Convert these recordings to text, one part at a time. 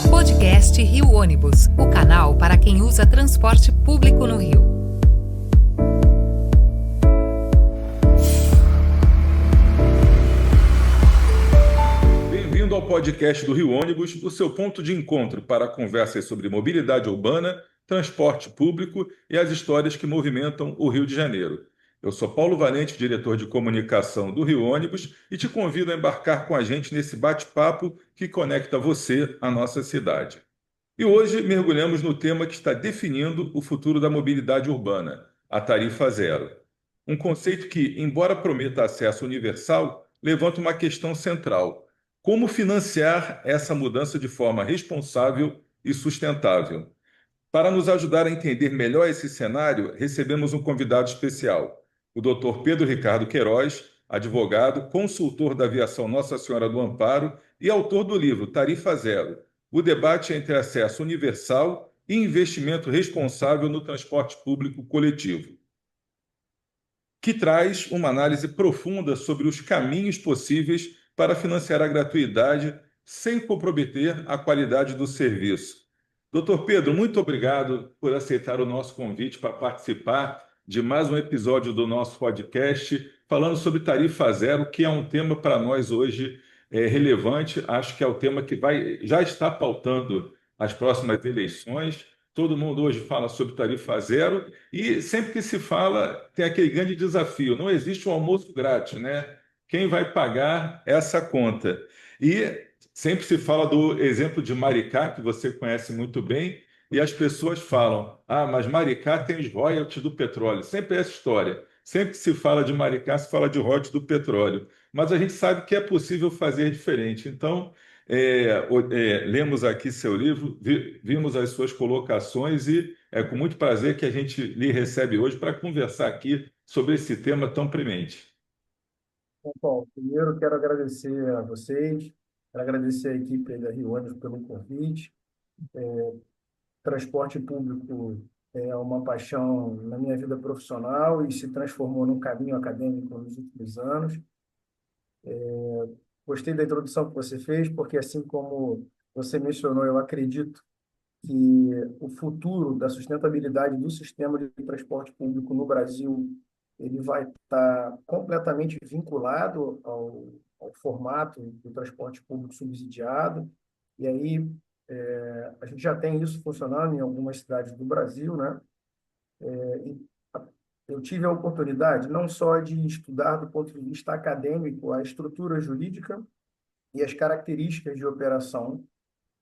Podcast Rio Ônibus, o canal para quem usa transporte público no Rio. Bem-vindo ao podcast do Rio Ônibus, o seu ponto de encontro para conversas sobre mobilidade urbana, transporte público e as histórias que movimentam o Rio de Janeiro. Eu sou Paulo Valente, diretor de comunicação do Rio Ônibus, e te convido a embarcar com a gente nesse bate-papo que conecta você à nossa cidade. E hoje mergulhamos no tema que está definindo o futuro da mobilidade urbana, a tarifa zero. Um conceito que, embora prometa acesso universal, levanta uma questão central: como financiar essa mudança de forma responsável e sustentável? Para nos ajudar a entender melhor esse cenário, recebemos um convidado especial, o Dr. Pedro Ricardo Queiroz, advogado, consultor da aviação Nossa Senhora do Amparo e autor do livro Tarifa Zero: o debate entre acesso universal e investimento responsável no transporte público coletivo, que traz uma análise profunda sobre os caminhos possíveis para financiar a gratuidade sem comprometer a qualidade do serviço. Doutor Pedro, muito obrigado por aceitar o nosso convite para participar de mais um episódio do nosso podcast, falando sobre tarifa zero, que é um tema para nós hoje relevante. Acho que é o tema que já está pautando as próximas eleições. Todo mundo hoje fala sobre tarifa zero e sempre que se fala tem aquele grande desafio: não existe um almoço grátis, né? Quem vai pagar essa conta? E sempre se fala do exemplo de Maricá, que você conhece muito bem, e as pessoas falam: ah, mas Maricá tem os royalties do petróleo. Sempre é essa história. Sempre que se fala de Maricá, se fala de royalties do petróleo. Mas a gente sabe que é possível fazer diferente. Então, lemos aqui seu livro, vimos as suas colocações e é com muito prazer que a gente lhe recebe hoje para conversar aqui sobre esse tema tão premente. Bom, primeiro quero agradecer a vocês, quero agradecer a equipe da Rio Ônibus pelo convite. Transporte público é uma paixão na minha vida profissional e se transformou num caminho acadêmico nos últimos anos. Gostei da introdução que você fez, porque assim como você mencionou, eu acredito que o futuro da sustentabilidade do sistema de transporte público no Brasil ele vai estar completamente vinculado ao formato do transporte público subsidiado. E aí a gente já tem isso funcionando em algumas cidades do Brasil, né? E eu tive a oportunidade não só de estudar do ponto de vista acadêmico a estrutura jurídica e as características de operação,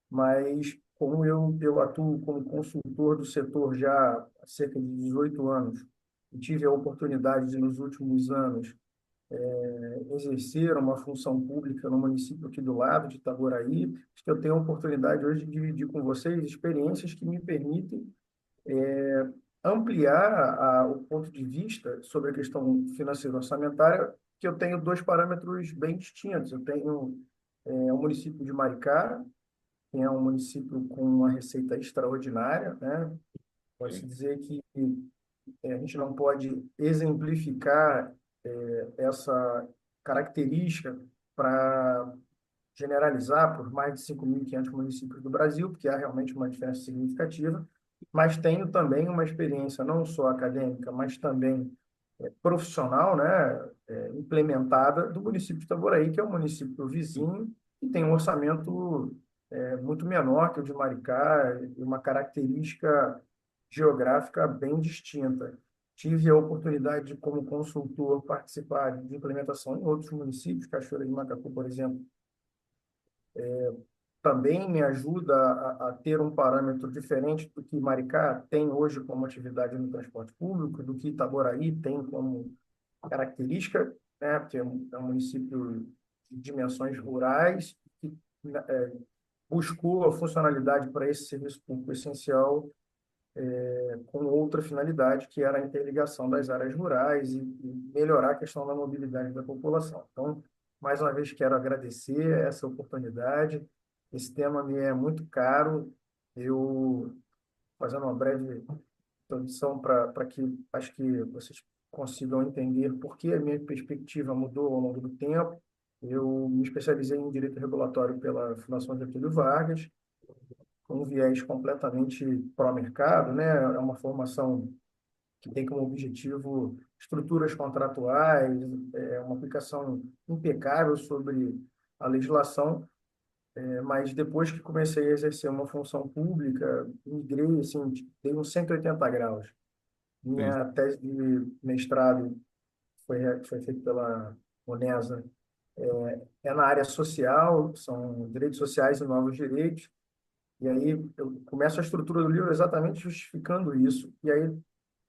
mas como eu atuo como consultor do setor já há cerca de 18 anos, e tive a oportunidade de, nos últimos anos, exercer uma função pública no município aqui do lado, de Itaboraí, acho que eu tenho a oportunidade hoje de dividir com vocês experiências que me permitem ampliar o ponto de vista sobre a questão financeira orçamentária, que eu tenho dois parâmetros bem distintos. Eu tenho o município de Maricá, que é um município com uma receita extraordinária, né? Pode-se dizer que a gente não pode exemplificar essa característica para generalizar por mais de 5.500 municípios do Brasil, porque há realmente uma diferença significativa, mas tenho também uma experiência não só acadêmica, mas também profissional, né, implementada do município de Itaboraí, que é um município vizinho e tem um orçamento muito menor que o de Maricá e uma característica geográfica bem distinta. Tive a oportunidade de, como consultor, participar de implementação em outros municípios, Cachoeira de Macacu, por exemplo, também me ajuda a ter um parâmetro diferente do que Maricá tem hoje como atividade no transporte público, do que Itaboraí tem como característica, né, porque é um município de dimensões rurais, que buscou a funcionalidade para esse serviço público essencial com outra finalidade, que era a interligação das áreas rurais e melhorar a questão da mobilidade da população. Então, mais uma vez, quero agradecer essa oportunidade. Esse tema me é muito caro. Eu, fazendo uma breve introdução para que acho que vocês consigam entender por que a minha perspectiva mudou ao longo do tempo. Eu me especializei em direito regulatório pela Fundação Getúlio Vargas com um viés completamente pró-mercado, né? É uma formação que tem como objetivo estruturas contratuais, uma aplicação impecável sobre a legislação, mas depois que comecei a exercer uma função pública, migrei, assim, dei uns 180 graus. Sim, Minha tese de mestrado foi feita pela UNESA, é na área social, são direitos sociais e novos direitos, e aí eu começo a estrutura do livro exatamente justificando isso, e aí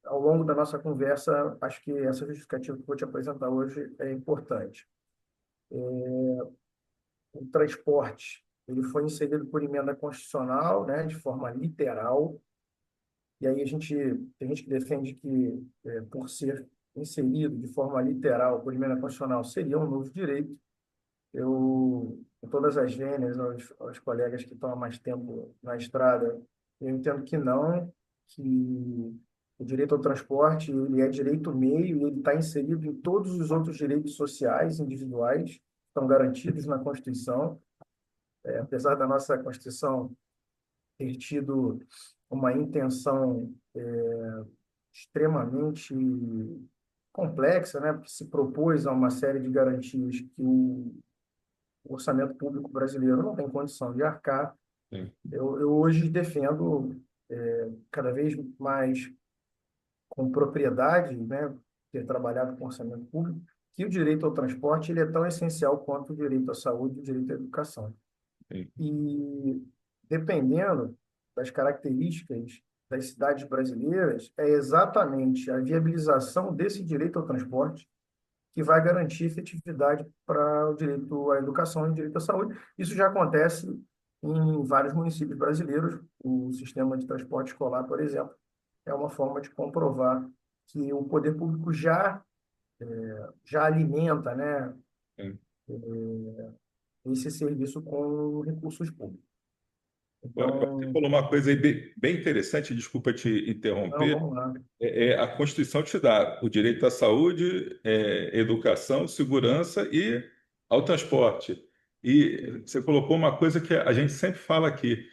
ao longo da nossa conversa, acho que essa justificativa que eu vou te apresentar hoje é importante. O transporte, ele foi inserido por emenda constitucional, né, de forma literal, e aí tem gente que defende que, por ser inserido de forma literal por emenda constitucional, seria um novo direito. Com todas as vênias, aos colegas que estão há mais tempo na estrada, eu entendo que não, que o direito ao transporte ele é direito meio e ele está inserido em todos os outros direitos sociais individuais que estão garantidos na Constituição. Apesar da nossa Constituição ter tido uma intenção extremamente complexa, né, porque se propôs a uma série de garantias que o orçamento público brasileiro não tem condição de arcar. sim. Eu hoje defendo cada vez mais com propriedade, né, ter trabalhado com orçamento público, que o direito ao transporte ele é tão essencial quanto o direito à saúde e o direito à educação. Sim. E dependendo das características das cidades brasileiras, é exatamente a viabilização desse direito ao transporte que vai garantir efetividade para o direito à educação e o direito à saúde. Isso já acontece em vários municípios brasileiros. O sistema de transporte escolar, por exemplo, é uma forma de comprovar que o poder público já alimenta, né, Sim. esse serviço com recursos públicos. Você Então, falou uma coisa aí bem interessante, desculpa te não, interromper. vamos lá. A Constituição te dá o direito à saúde, educação, segurança e ao transporte. E você colocou uma coisa que a gente sempre fala aqui: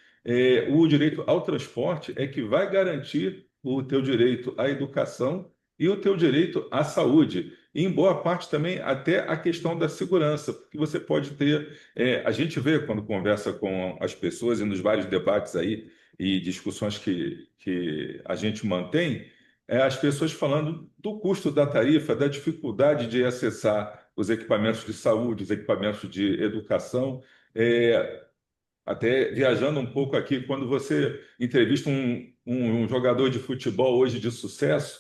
o direito ao transporte é que vai garantir o teu direito à educação e o teu direito à saúde. E, em boa parte também até a questão da segurança, porque você pode ter. A gente vê quando conversa com as pessoas e nos vários debates aí e discussões que a gente mantém as pessoas falando do custo da tarifa, da dificuldade de acessar os equipamentos de saúde, os equipamentos de educação. É, Até viajando um pouco aqui, quando você entrevista um jogador de futebol hoje de sucesso,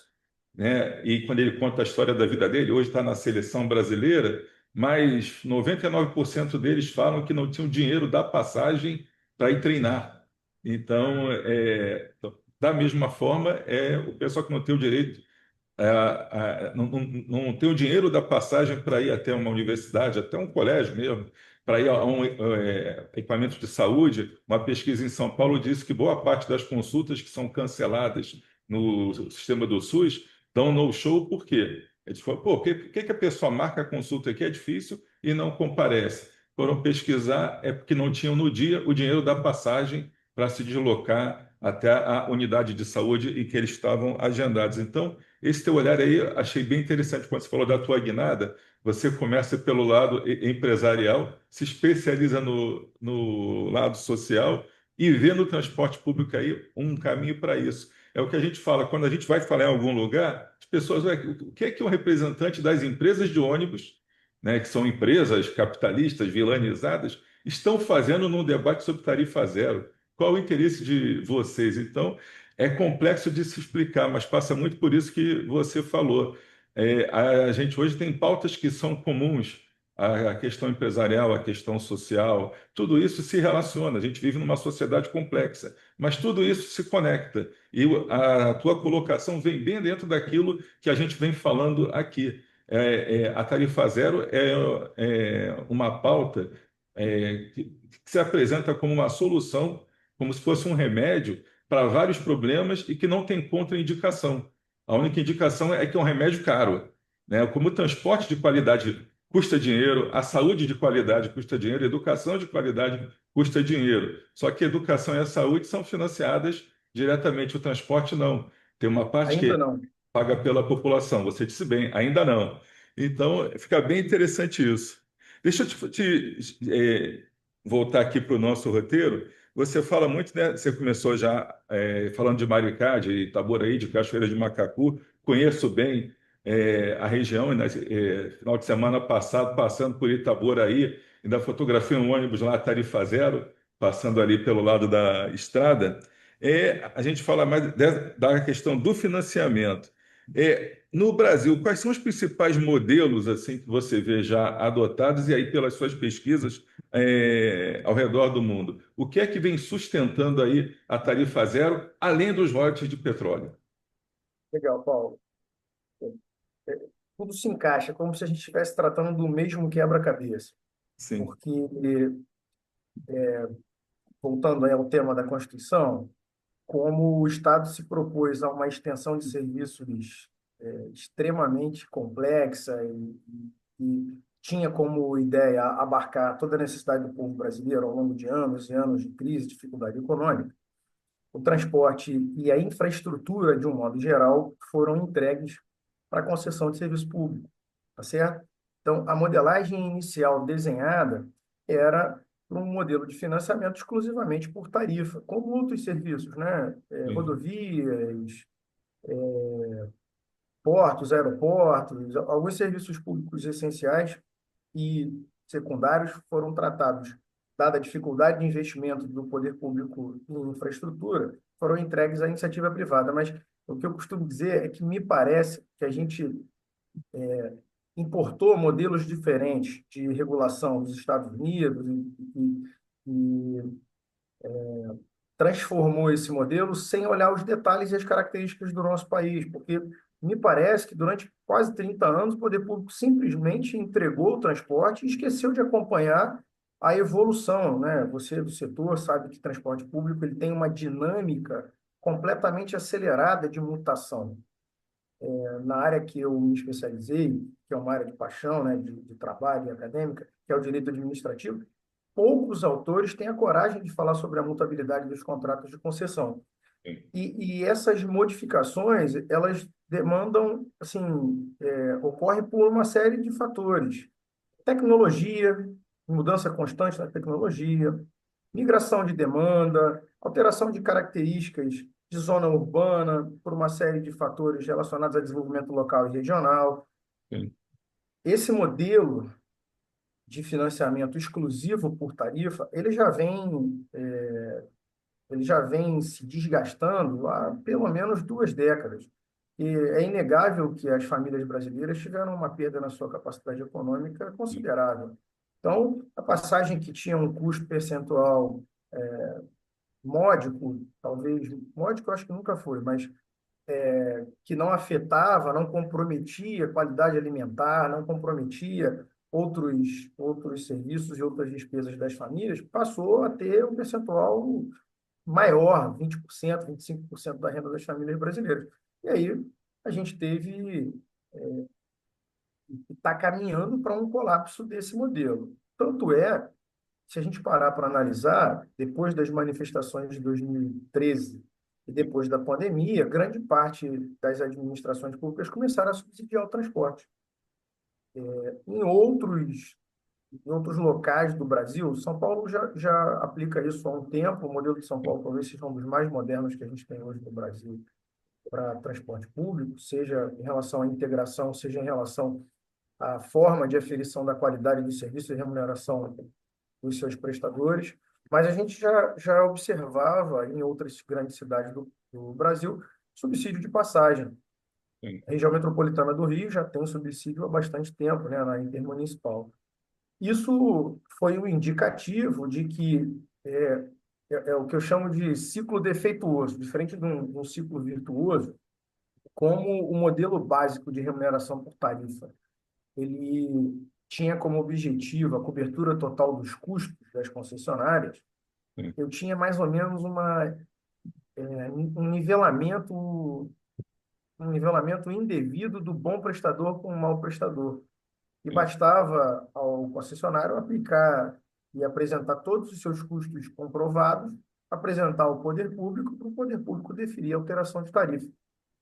né, e quando ele conta a história da vida dele, hoje está na seleção brasileira, mas 99% deles falam que não tinham dinheiro da passagem para ir treinar. Então, da mesma forma, o pessoal que não tem o direito não tem o dinheiro da passagem para ir até uma universidade, até um colégio mesmo, para ir a um equipamento de saúde. Uma pesquisa em São Paulo disse que boa parte das consultas que são canceladas no sistema do SUS dão no-show, por quê? Eles falam, pô, por que a pessoa marca a consulta aqui é difícil e não comparece? Foram pesquisar, é porque não tinham no dia o dinheiro da passagem para se deslocar até a unidade de saúde em que eles estavam agendados. Então, esse teu olhar aí, achei bem interessante quando você falou da tua guinada. Você começa pelo lado empresarial, se especializa no lado social e vê no transporte público aí um caminho para isso. É o que a gente fala, quando a gente vai falar em algum lugar, as pessoas, "Ué, o que é que um representante das empresas de ônibus, né, que são empresas capitalistas, vilanizadas, estão fazendo num debate sobre tarifa zero? Qual o interesse de vocês?" Então, é complexo de se explicar, mas passa muito por isso que você falou. A gente hoje tem pautas que são comuns, a questão empresarial, a questão social, tudo isso se relaciona. A gente vive numa sociedade complexa, mas tudo isso se conecta. E a tua colocação vem bem dentro daquilo que a gente vem falando aqui. A tarifa zero é uma pauta que se apresenta como uma solução, como se fosse um remédio para vários problemas e que não tem contraindicação. A única indicação é que é um remédio caro, né? Como o transporte de qualidade custa dinheiro, a saúde de qualidade custa dinheiro, a educação de qualidade custa dinheiro. Só que a educação e a saúde são financiadas diretamente, o transporte não. Tem uma parte Ainda que não. paga pela população. Você disse bem, ainda não. Então, fica bem interessante isso. Deixa eu voltar aqui para o nosso roteiro. Você fala muito, né? Você começou já falando de Maricá, de Itaboraí, de Cachoeira de Macacu. Conheço bem a região, né? Final de semana passado, passando por Itaboraí, ainda fotografei um ônibus lá, Tarifa Zero, passando ali pelo lado da estrada. A gente fala mais da questão do financiamento. No Brasil, quais são os principais modelos assim que você vê já adotados e aí pelas suas pesquisas ao redor do mundo? O que é que vem sustentando aí a tarifa zero, além dos royalties de petróleo? Legal, Paulo. É, tudo se encaixa, como se a gente estivesse tratando do mesmo quebra-cabeça. Sim, Porque, voltando aí ao tema da Constituição, como o Estado se propôs a uma extensão de serviços extremamente complexa e tinha como ideia abarcar toda a necessidade do povo brasileiro ao longo de anos e anos de crise, dificuldade econômica, o transporte e a infraestrutura, de um modo geral, foram entregues para concessão de serviço público, tá certo? Então, a modelagem inicial desenhada era para um modelo de financiamento exclusivamente por tarifa, como outros serviços, né? sim, Rodovias, portos, aeroportos, alguns serviços públicos essenciais e secundários foram tratados, dada a dificuldade de investimento do poder público em infraestrutura, foram entregues à iniciativa privada. Mas o que eu costumo dizer é que me parece que a gente importou modelos diferentes de regulação dos Estados Unidos e transformou esse modelo sem olhar os detalhes e as características do nosso país, porque me parece que durante quase 30 anos o poder público simplesmente entregou o transporte e esqueceu de acompanhar a evolução, né? Você do setor sabe que transporte público ele tem uma dinâmica completamente acelerada de mutação. Na área que eu me especializei, que é uma área de paixão, né, de trabalho e acadêmica, que é o direito administrativo, poucos autores têm a coragem de falar sobre a mutabilidade dos contratos de concessão. sim, E essas modificações, elas demandam, assim, ocorre por uma série de fatores. Tecnologia, mudança constante na tecnologia, migração de demanda, alteração de características de zona urbana por uma série de fatores relacionados a desenvolvimento local e regional. sim, Esse modelo de financiamento exclusivo por tarifa, ele já vem se desgastando há pelo menos 2 décadas. E é inegável que as famílias brasileiras tiveram uma perda na sua capacidade econômica considerável. Então, a passagem que tinha um custo percentual módico, talvez, módico eu acho que nunca foi, mas que não afetava, não comprometia a qualidade alimentar, não comprometia outros serviços e outras despesas das famílias, passou a ter um percentual maior, 20%, 25% da renda das famílias brasileiras. E aí a gente teve, está caminhando para um colapso desse modelo. Tanto é, se a gente parar para analisar, depois das manifestações de 2013 e depois da pandemia, grande parte das administrações públicas começaram a subsidiar o transporte. Em outros em outros locais do Brasil, São Paulo já aplica isso há um tempo. O modelo de São Paulo talvez seja um dos mais modernos que a gente tem hoje no Brasil para transporte público, seja em relação à integração, seja em relação à forma de aferição da qualidade do serviço e remuneração dos seus prestadores. Mas a gente já observava em outras grandes cidades do Brasil subsídio de passagem. sim. A região metropolitana do Rio já tem subsídio há bastante tempo, né, na intermunicipal. Isso foi um indicativo de que é o que eu chamo de ciclo defeituoso, diferente de um ciclo virtuoso, como o modelo básico de remuneração por tarifa, ele tinha como objetivo a cobertura total dos custos das concessionárias. Sim. Eu tinha mais ou menos um nivelamento, um nivelamento indevido do bom prestador com o mau prestador. E sim, bastava ao concessionário aplicar e apresentar todos os seus custos comprovados, apresentar ao poder público, para o poder público definir a alteração de tarifa,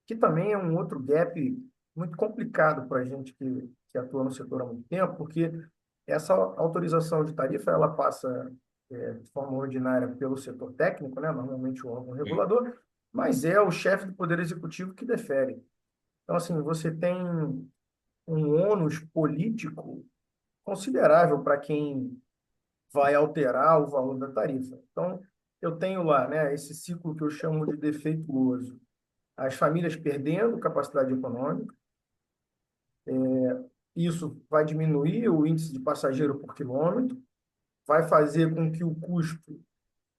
que também é um outro gap muito complicado para a gente que atua no setor há muito tempo, porque essa autorização de tarifa ela passa de forma ordinária pelo setor técnico, né, normalmente o órgão sim, regulador, mas é o chefe do Poder Executivo que defere. Então, assim, você tem um ônus político considerável para quem vai alterar o valor da tarifa. Então, eu tenho lá, né, esse ciclo que eu chamo de defeituoso. As famílias perdendo capacidade econômica, isso vai diminuir o índice de passageiro por quilômetro, vai fazer com que o custo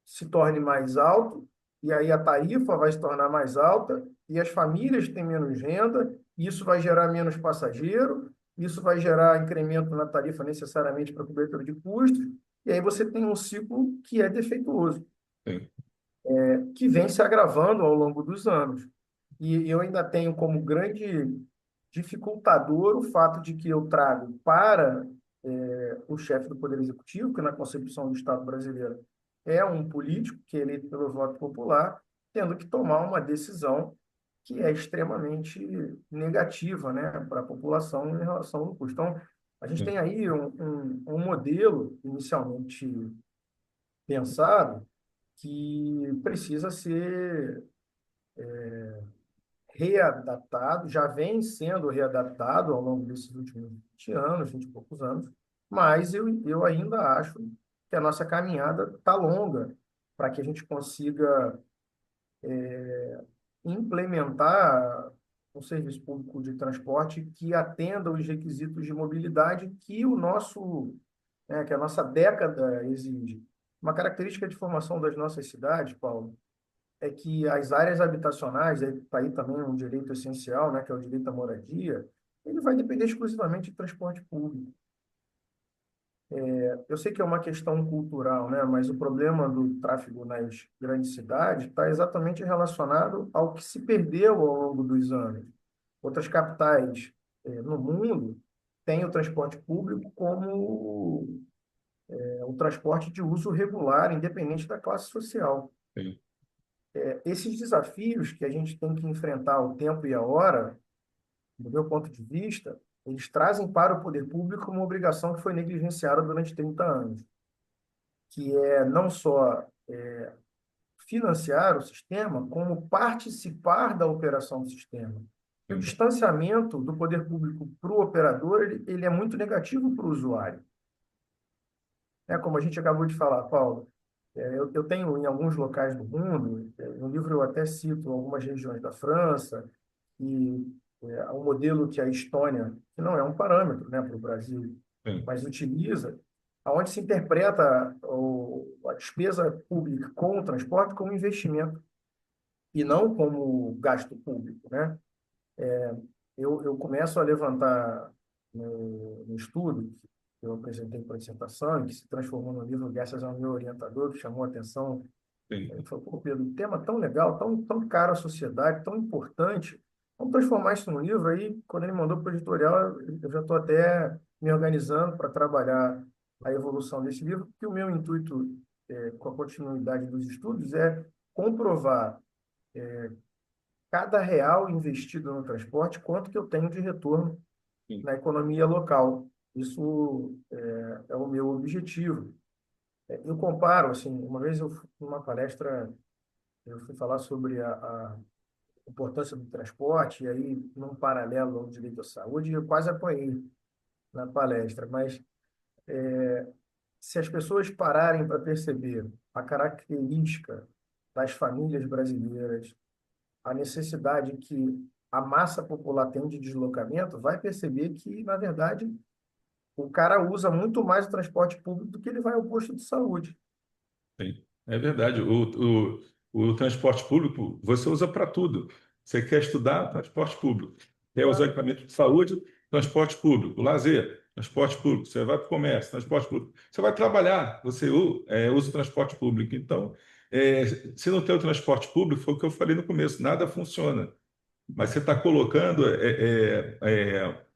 se torne mais alto, e aí a tarifa vai se tornar mais alta, e as famílias têm menos renda, e isso vai gerar menos passageiro, isso vai gerar incremento na tarifa necessariamente para cobertura de custos, e aí você tem um ciclo que é defeituoso, sim, que vem se agravando ao longo dos anos. E eu ainda tenho como grande dificultador o fato de que eu trago para o chefe do Poder Executivo, que na concepção do Estado brasileiro é um político que é eleito pelo voto popular, tendo que tomar uma decisão que é extremamente negativa, né, para a população em relação ao custo. Então, a gente sim, tem aí um modelo inicialmente pensado que precisa ser readaptado, já vem sendo readaptado ao longo desses últimos 20 anos, 20 e poucos anos, mas eu ainda acho que a nossa caminhada está longa para que a gente consiga implementar um serviço público de transporte que atenda os requisitos de mobilidade que que a nossa década exige. Uma característica de formação das nossas cidades, Paulo, é que as áreas habitacionais, está aí também um direito essencial, né, que é o direito à moradia, ele vai depender exclusivamente de transporte público. Eu sei que é uma questão cultural, né, mas o problema do tráfego nas grandes cidades está exatamente relacionado ao que se perdeu ao longo dos anos. Outras capitais, no mundo têm o transporte público como o transporte de uso regular, independente da classe social. sim, Esses desafios que a gente tem que enfrentar o tempo e a hora, do meu ponto de vista, eles trazem para o poder público uma obrigação que foi negligenciada durante 30 anos, que é não só financiar o sistema, como participar da operação do sistema. E o sim, distanciamento do poder público para o operador, ele é muito negativo para o usuário. Como a gente acabou de falar, Paulo, eu tenho em alguns locais do mundo, no livro eu até cito algumas regiões da França, e o modelo que a Estônia, que não é um parâmetro, né, para o Brasil, sim, mas utiliza, aonde se interpreta a despesa pública com o transporte como investimento e não como gasto público, né? Eu começo a levantar no estudo que eu apresentei para a dissertação, e que se transformou no livro graças ao meu orientador, que chamou a atenção. sim, Ele falou: pô, Pedro, um tema tão legal, tão caro à sociedade, tão importante, vamos transformar isso num livro. Aí, quando ele mandou para o editorial, eu já estou até me organizando para trabalhar a evolução desse livro, porque o meu intuito, com a continuidade dos estudos, é comprovar cada real investido no transporte, quanto que eu tenho de retorno sim, na economia local. Isso é o meu objetivo. Eu comparo, assim, uma vez eu fui numa palestra, eu fui falar sobre a importância do transporte, e aí, num paralelo ao direito à saúde, eu quase apanhei na palestra, mas se as pessoas pararem para perceber a característica das famílias brasileiras, a necessidade que a massa popular tem de deslocamento, vai perceber que, na verdade, o cara usa muito mais o transporte público do que ele vai ao posto de saúde. sim. É verdade. O transporte público você usa para tudo. Você quer estudar, transporte público. Quer usar Claro. equipamento de saúde, transporte público. Lazer, transporte público. Você vai para o comércio, transporte público. Você vai trabalhar, você usa o transporte público. Então, é, se não tem o transporte público, foi o que eu falei no começo, nada funciona. Mas você está colocando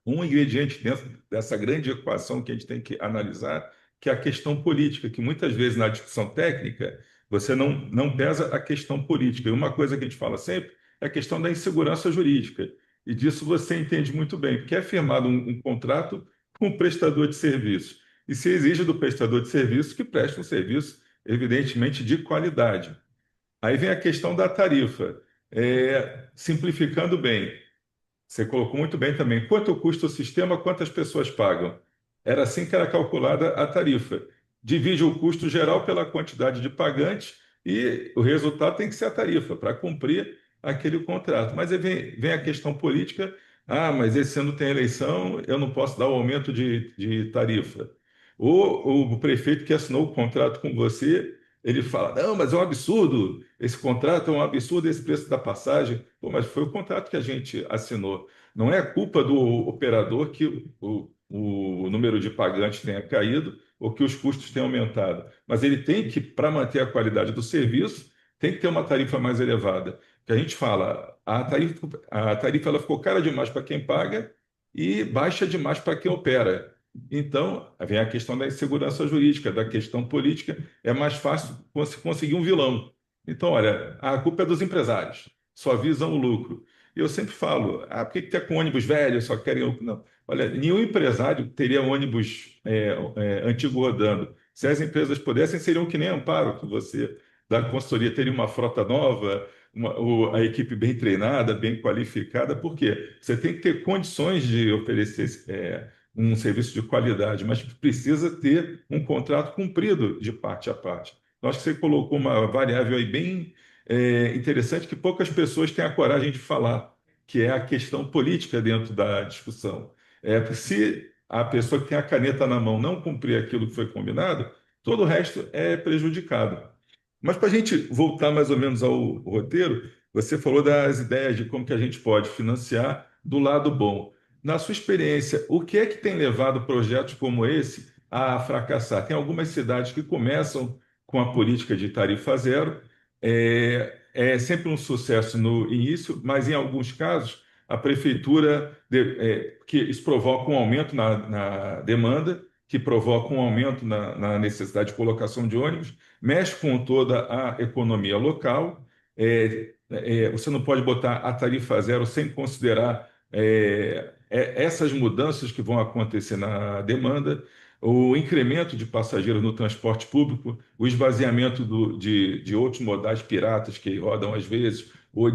um ingrediente dentro dessa grande equação que a gente tem que analisar, que é a questão política, que muitas vezes na discussão técnica você não pesa a questão política. E uma coisa que a gente fala sempre é a questão da insegurança jurídica. E disso você entende muito bem, porque é firmado um contrato com o prestador de serviços. E se exige do prestador de serviços que preste um serviço, evidentemente, de qualidade. Aí vem a questão da tarifa. Simplificando bem, você colocou muito bem também. Quanto custa o sistema, quantas pessoas pagam? Era assim que era calculada a tarifa. Divide o custo geral pela quantidade de pagantes e o resultado tem que ser a tarifa para cumprir aquele contrato. Mas aí vem a questão política. Ah, mas esse ano tem eleição, eu não posso dar o aumento de tarifa. Ou o prefeito que assinou o contrato com você, ele fala, não, mas é um absurdo, esse contrato é um absurdo, esse preço da passagem. Pô, mas foi o contrato que a gente assinou. Não é culpa do operador que o número de pagantes tenha caído ou que os custos tenham aumentado. Mas ele tem que, para manter a qualidade do serviço, tem que ter uma tarifa mais elevada. Que a gente fala, a tarifa ela ficou cara demais para quem paga e baixa demais para quem opera. Então, vem a questão da insegurança jurídica, da questão política. É mais fácil você conseguir um vilão. Então, olha, a culpa é dos empresários, só visam o lucro. E eu sempre falo, por que está com ônibus velho, só querem lucro? Não. Olha, nenhum empresário teria ônibus antigo rodando. Se as empresas pudessem, seriam que nem Amparo, que você, da consultoria, teria uma frota nova, a equipe bem treinada, bem qualificada. Por quê? Você tem que ter condições de oferecer um serviço de qualidade, mas precisa ter um contrato cumprido de parte a parte. Eu acho que você colocou uma variável aí bem interessante que poucas pessoas têm a coragem de falar, que é a questão política dentro da discussão. Se a pessoa que tem a caneta na mão não cumprir aquilo que foi combinado, todo o resto é prejudicado. Mas para a gente voltar mais ou menos ao roteiro, você falou das ideias de como que a gente pode financiar do lado bom. Na sua experiência, o que é que tem levado projetos como esse a fracassar? Tem algumas cidades que começam com a política de tarifa zero, é sempre um sucesso no início, mas em alguns casos a prefeitura, que isso provoca um aumento na demanda, que provoca um aumento na necessidade de colocação de ônibus, mexe com toda a economia local. Você não pode botar a tarifa zero sem considerar essas mudanças que vão acontecer na demanda, o incremento de passageiros no transporte público, o esvaziamento de outros modais piratas que rodam às vezes, ou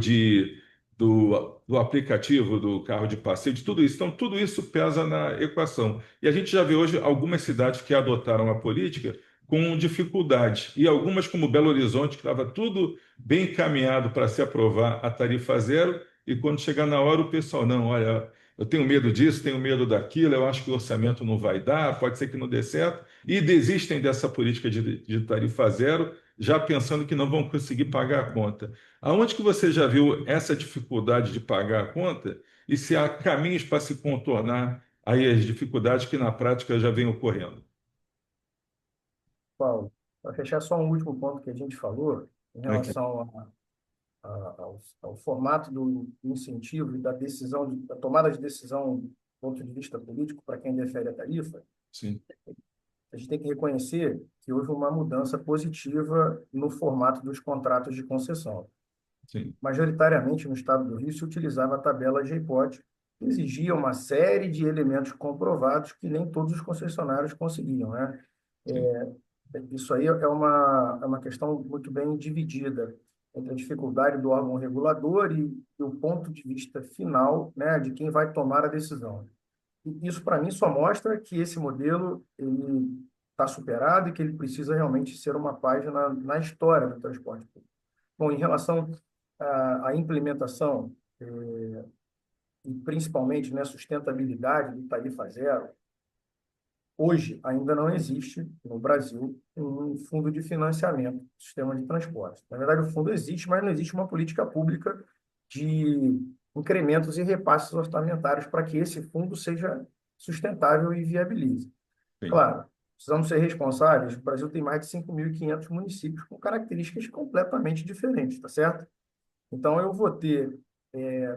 do aplicativo do carro de passeio, de tudo isso. Então, tudo isso pesa na equação. E a gente já vê hoje algumas cidades que adotaram a política com dificuldade. E algumas, como Belo Horizonte, que estava tudo bem encaminhado para se aprovar a tarifa zero, e quando chegar na hora, o pessoal, não, olha, eu tenho medo disso, tenho medo daquilo, eu acho que o orçamento não vai dar, pode ser que não dê certo, e desistem dessa política de tarifa zero, já pensando que não vão conseguir pagar a conta. Aonde que você já viu essa dificuldade de pagar a conta e se há caminhos para se contornar aí as dificuldades que na prática já vêm ocorrendo? Paulo, para fechar só um último ponto que a gente falou, em Ok. relação ao formato do incentivo e da decisão, da tomada de decisão do ponto de vista político para quem defere a tarifa, Sim, a gente tem que reconhecer que houve uma mudança positiva no formato dos contratos de concessão. sim, Majoritariamente no estado do Rio se utilizava a tabela J-Pod, que exigia uma série de elementos comprovados que nem todos os concessionários conseguiam, né? sim, Isso aí é uma questão muito bem dividida entre a dificuldade do órgão regulador e o ponto de vista final, né, de quem vai tomar a decisão. E isso, para mim, só mostra que esse modelo ele está superado e que ele precisa realmente ser uma página na história do transporte público. Bom, em relação à implementação e principalmente na sustentabilidade do tarifa zero, hoje ainda não existe no Brasil um fundo de financiamento do sistema de transporte. Na verdade, o fundo existe, mas não existe uma política pública de incrementos e repasses orçamentários para que esse fundo seja sustentável e viabilize. sim. Claro, precisamos ser responsáveis. O Brasil tem mais de 5.500 municípios com características completamente diferentes, tá certo? Então, eu vou ter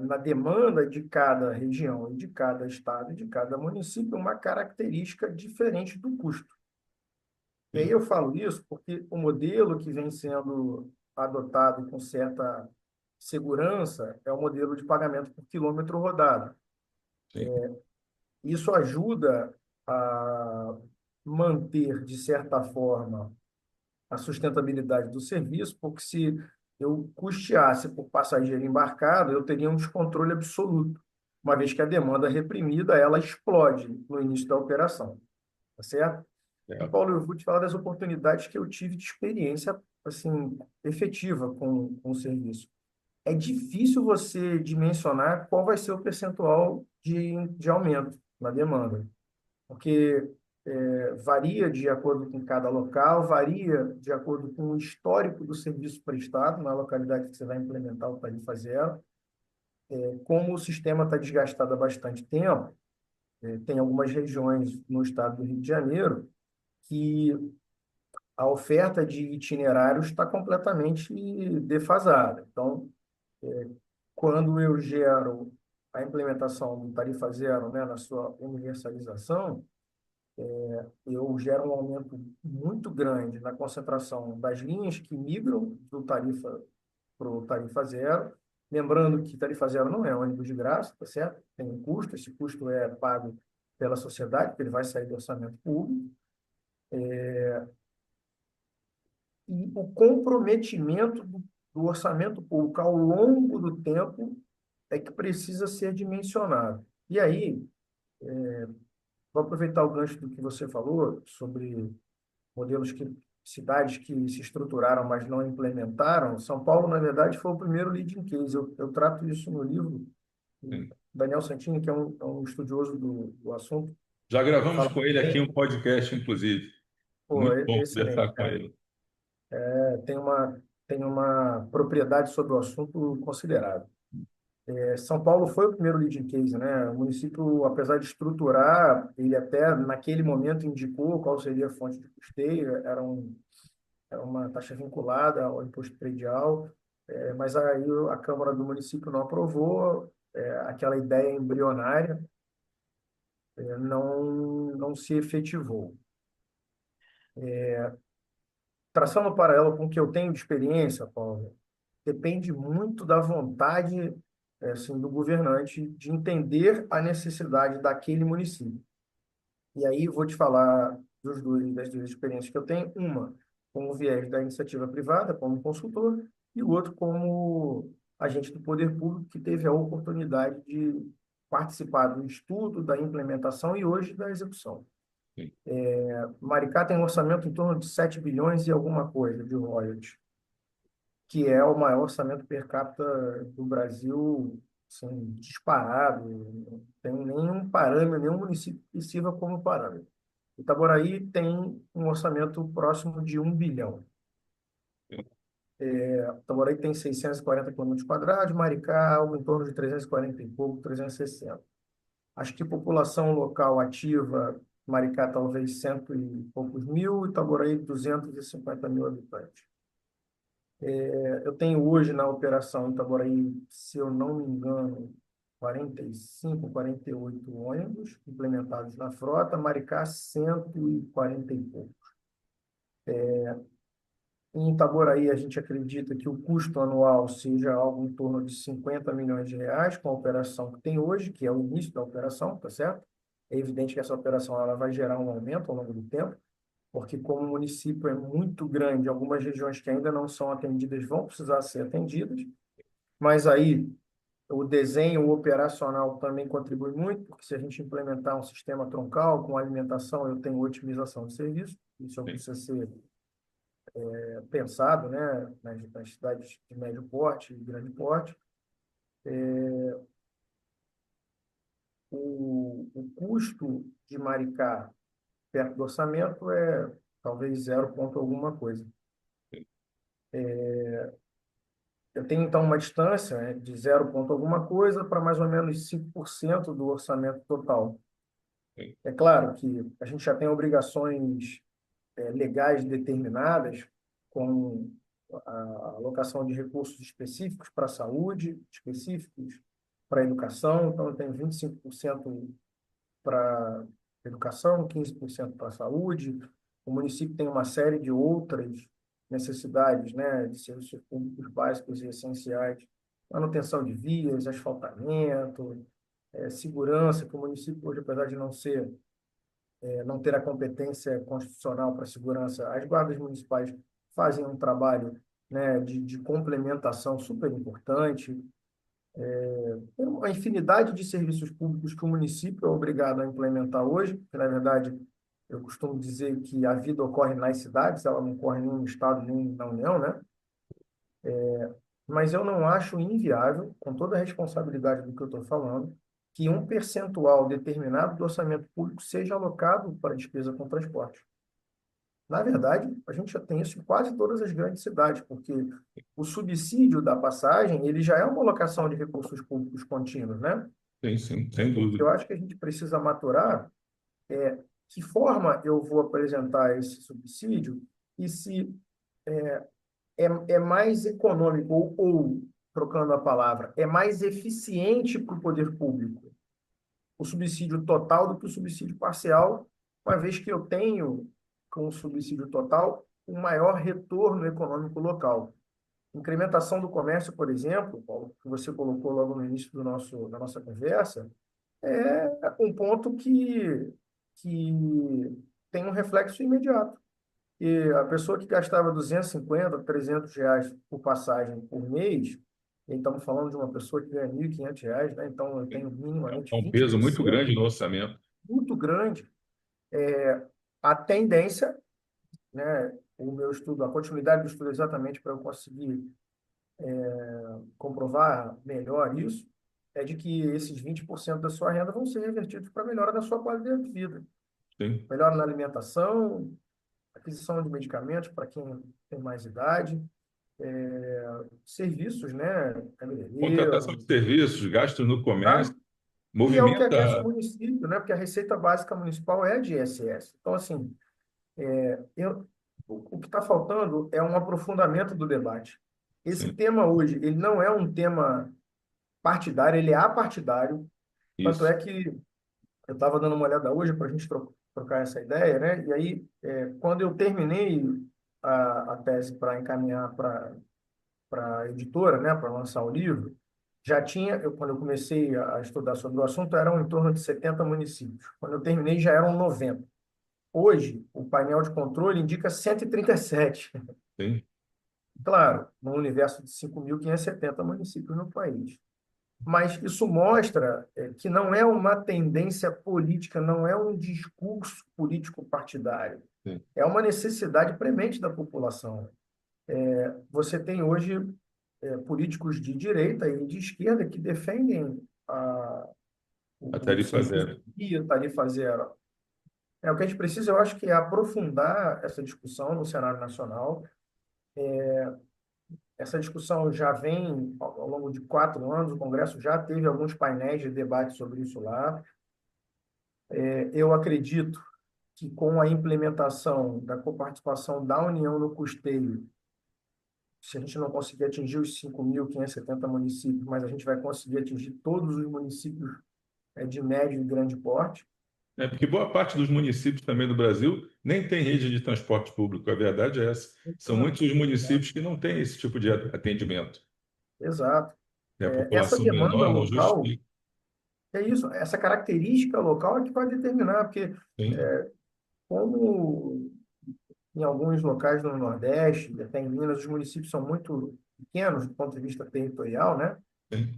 na demanda de cada região e de cada estado e de cada município uma característica diferente do custo. E aí Sim, eu falo isso porque o modelo que vem sendo adotado com certa segurança é o modelo de pagamento por quilômetro rodado. sim, Isso ajuda a manter, de certa forma, a sustentabilidade do serviço, porque se eu custeasse por passageiro embarcado, eu teria um descontrole absoluto, uma vez que a demanda reprimida, ela explode no início da operação, tá certo? E, certo. Paulo, eu vou te falar das oportunidades que eu tive de experiência, assim, efetiva com o serviço. É difícil você dimensionar qual vai ser o percentual de aumento na demanda, porque varia de acordo com cada local, varia de acordo com o histórico do serviço prestado na localidade que você vai implementar o tarifa zero. Como o sistema está desgastado há bastante tempo, tem algumas regiões no estado do Rio de Janeiro que a oferta de itinerários está completamente defasada. Então, quando eu gero a implementação do tarifa zero, né, na sua universalização, eu gero um aumento muito grande na concentração das linhas que migram do tarifa para o tarifa zero. Lembrando que tarifa zero não é ônibus de graça, tá certo? Tem um custo, esse custo é pago pela sociedade, porque ele vai sair do orçamento público. E o comprometimento do orçamento público ao longo do tempo é que precisa ser dimensionado. E aí, vou aproveitar o gancho do que você falou sobre modelos cidades que se estruturaram, mas não implementaram. São Paulo, na verdade, foi o primeiro leading case. Eu trato isso no livro. O Sim. Daniel Santini, que é um estudioso do assunto, Já ele gravamos fala com ele aqui bem, um podcast, inclusive. pô, Muito bom excelente, conversar com cara. ele. Tem uma propriedade sobre o assunto considerável. São Paulo foi o primeiro leading case, né? O município, apesar de estruturar, ele até naquele momento indicou qual seria a fonte de custeio, era uma taxa vinculada ao imposto predial, mas aí a Câmara do município não aprovou, aquela ideia embrionária não se efetivou. Traçando um paralelo com o que eu tenho de experiência, Paulo, depende muito da vontade, assim, do governante de entender a necessidade daquele município. E aí vou te falar das duas experiências que eu tenho. Uma, como viés da iniciativa privada, como consultor, e o outro como agente do poder público que teve a oportunidade de participar do estudo, da implementação e hoje da execução. Sim, Maricá tem um orçamento em torno de 7 bilhões e alguma coisa de royalties, que é o maior orçamento per capita do Brasil, assim, disparado. Não tem nenhum parâmetro, nenhum município que sirva como parâmetro. Itaboraí tem um orçamento próximo de 1 bilhão. Itaboraí tem 640 quilômetros quadrados, Maricá algo em torno de 340 e pouco, 360. Acho que população local ativa, Maricá talvez cento e poucos mil, Itaboraí 250 mil habitantes. Eu tenho hoje na operação Itaboraí, se eu não me engano, 45, 48 ônibus implementados na frota, Maricá 140 e pouco. Em Itaboraí, a gente acredita que o custo anual seja algo em torno de 50 milhões de reais com a operação que tem hoje, que é o início da operação, tá certo? É evidente que essa operação ela vai gerar um aumento ao longo do tempo, porque como o município é muito grande, algumas regiões que ainda não são atendidas vão precisar ser atendidas, mas aí o desenho operacional também contribui muito, porque se a gente implementar um sistema troncal com alimentação, eu tenho otimização de serviço, isso sim, precisa ser pensado, né, nas cidades de médio porte e grande porte. O custo de Maricá perto do orçamento é talvez zero ponto alguma coisa. Eu tenho, então, uma distância, né, de zero ponto alguma coisa para mais ou menos 5% do orçamento total. sim, É claro que a gente já tem obrigações legais determinadas com a alocação de recursos específicos para a saúde, específicos para a educação. Então, eu tenho 25% para educação, 15% para a saúde. O município tem uma série de outras necessidades, né, de serviços públicos básicos e essenciais, manutenção de vias, asfaltamento, segurança, que o município hoje, apesar de não ter a competência constitucional para segurança, as guardas municipais fazem um trabalho, né, de complementação super importante. Tem uma infinidade de serviços públicos que o município é obrigado a implementar hoje, que, na verdade, eu costumo dizer que a vida ocorre nas cidades, ela não ocorre nem no Estado, nem na União, né? Mas eu não acho inviável, com toda a responsabilidade do que eu estou falando, que um percentual determinado do orçamento público seja alocado para despesa com transporte. Na verdade, a gente já tem isso em quase todas as grandes cidades, porque o subsídio da passagem, ele já é uma alocação de recursos públicos contínuos, né? Sim, sim, sem O que eu dúvida. acho que a gente precisa maturar é que forma eu vou apresentar esse subsídio e se é mais econômico trocando a palavra, é mais eficiente para o poder público o subsídio total do que o subsídio parcial, uma vez que eu tenho, com o subsídio total, um maior retorno econômico local. Incrementação do comércio, por exemplo, Paulo, que você colocou logo no início da nossa conversa, é um ponto que tem um reflexo imediato. E a pessoa que gastava 250, R$ 300 por passagem por mês, e estamos falando de uma pessoa que ganha R$ 1.500, né? Então eu tenho minimamente É um peso muito 20%, grande no orçamento. muito grande. A tendência, né, o meu estudo, a continuidade do estudo exatamente para eu conseguir comprovar melhor isso, é de que esses 20% da sua renda vão ser revertidos para melhora da sua qualidade de vida. Sim. Melhora na alimentação, aquisição de medicamentos para quem tem mais idade, serviços, né, Contratação de cabeleireiro, serviços, gastos no tá? comércio, E é o que aquece o movimenta. município, né? Porque a Receita Básica Municipal é de ISS. Então, assim, o que está faltando é um aprofundamento do debate. Esse Sim, tema hoje, ele não é um tema partidário, ele é apartidário. Tanto isso. é que eu estava dando uma olhada hoje para a gente trocar essa ideia, né? E aí, quando eu terminei a tese para encaminhar para a editora, né, para lançar o livro, quando eu comecei a estudar sobre o assunto, eram em torno de 70 municípios. Quando eu terminei, já eram 90. Hoje, o painel de controle indica 137. Sim. Claro, no universo de 5.570 municípios no país. Mas isso mostra que não é uma tendência política, não é um discurso político partidário. Sim. É uma necessidade premente da população. Você tem hoje políticos de direita e de esquerda que defendem A o tarifa serviço zero. e a tarifa zero. O que a gente precisa, eu acho que é aprofundar essa discussão no cenário nacional. Essa discussão já vem ao longo de 4 anos, o Congresso já teve alguns painéis de debate sobre isso lá. Eu acredito que com a implementação da coparticipação da União no custeio, se a gente não conseguir atingir os 5.570 municípios, mas a gente vai conseguir atingir todos os municípios de médio e grande porte. É, porque boa parte dos municípios também do Brasil nem tem rede de transporte público, a verdade é essa. São Exato, muitos os municípios que não têm esse tipo de atendimento. exato. E a Essa população demanda menor não local, justifica. é isso, essa característica local é que vai determinar, porque Sim, como em alguns locais no Nordeste, até em Minas, os municípios são muito pequenos do ponto de vista territorial, né? sim,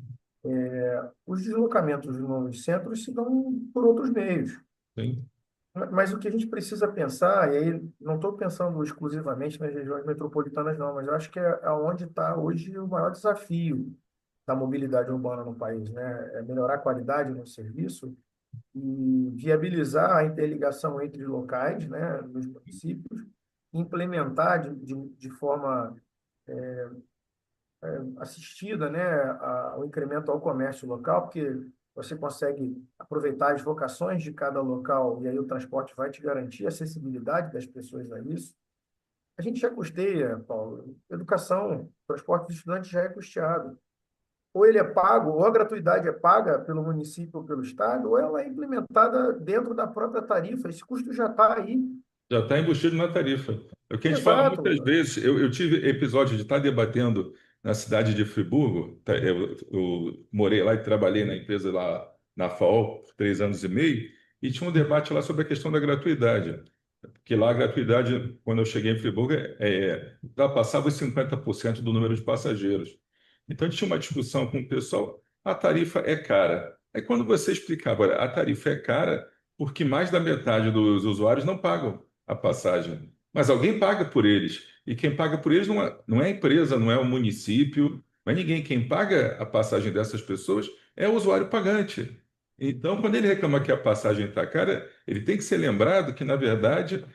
Os deslocamentos nos centros se dão por outros meios. sim. Mas o que a gente precisa pensar, e aí não estou pensando exclusivamente nas regiões metropolitanas, não, mas eu acho que é onde está hoje o maior desafio da mobilidade urbana no país, né? É melhorar a qualidade no serviço e viabilizar a interligação entre locais, né, nos municípios, implementar de forma assistida, né, o incremento ao comércio local, porque você consegue aproveitar as vocações de cada local e aí o transporte vai te garantir a acessibilidade das pessoas a isso. A gente já custeia, Paulo. Educação, transporte dos estudantes já é custeado. Ou ele é pago, ou a gratuidade é paga pelo município ou pelo estado, ou ela é implementada dentro da própria tarifa. Esse custo já está aí. Já está embutido na tarifa. É o que a gente fala muitas Exato. vezes. Eu tive episódio de estar debatendo na cidade de Friburgo. Eu morei lá e trabalhei na empresa lá na FAO por 3 anos e meio, e tinha um debate lá sobre a questão da gratuidade. Porque lá a gratuidade, quando eu cheguei em Friburgo, ultrapassava os 50% do número de passageiros. Então, a gente tinha uma discussão com o pessoal, a tarifa é cara. Aí, quando você explicava, olha, a tarifa é cara porque mais da metade dos usuários não pagam a passagem, mas alguém paga por eles. E quem paga por eles não é a empresa, não é o município, não é ninguém. Quem paga a passagem dessas pessoas é o usuário pagante. Então, quando ele reclama que a passagem está cara, ele tem que ser lembrado que, na verdade,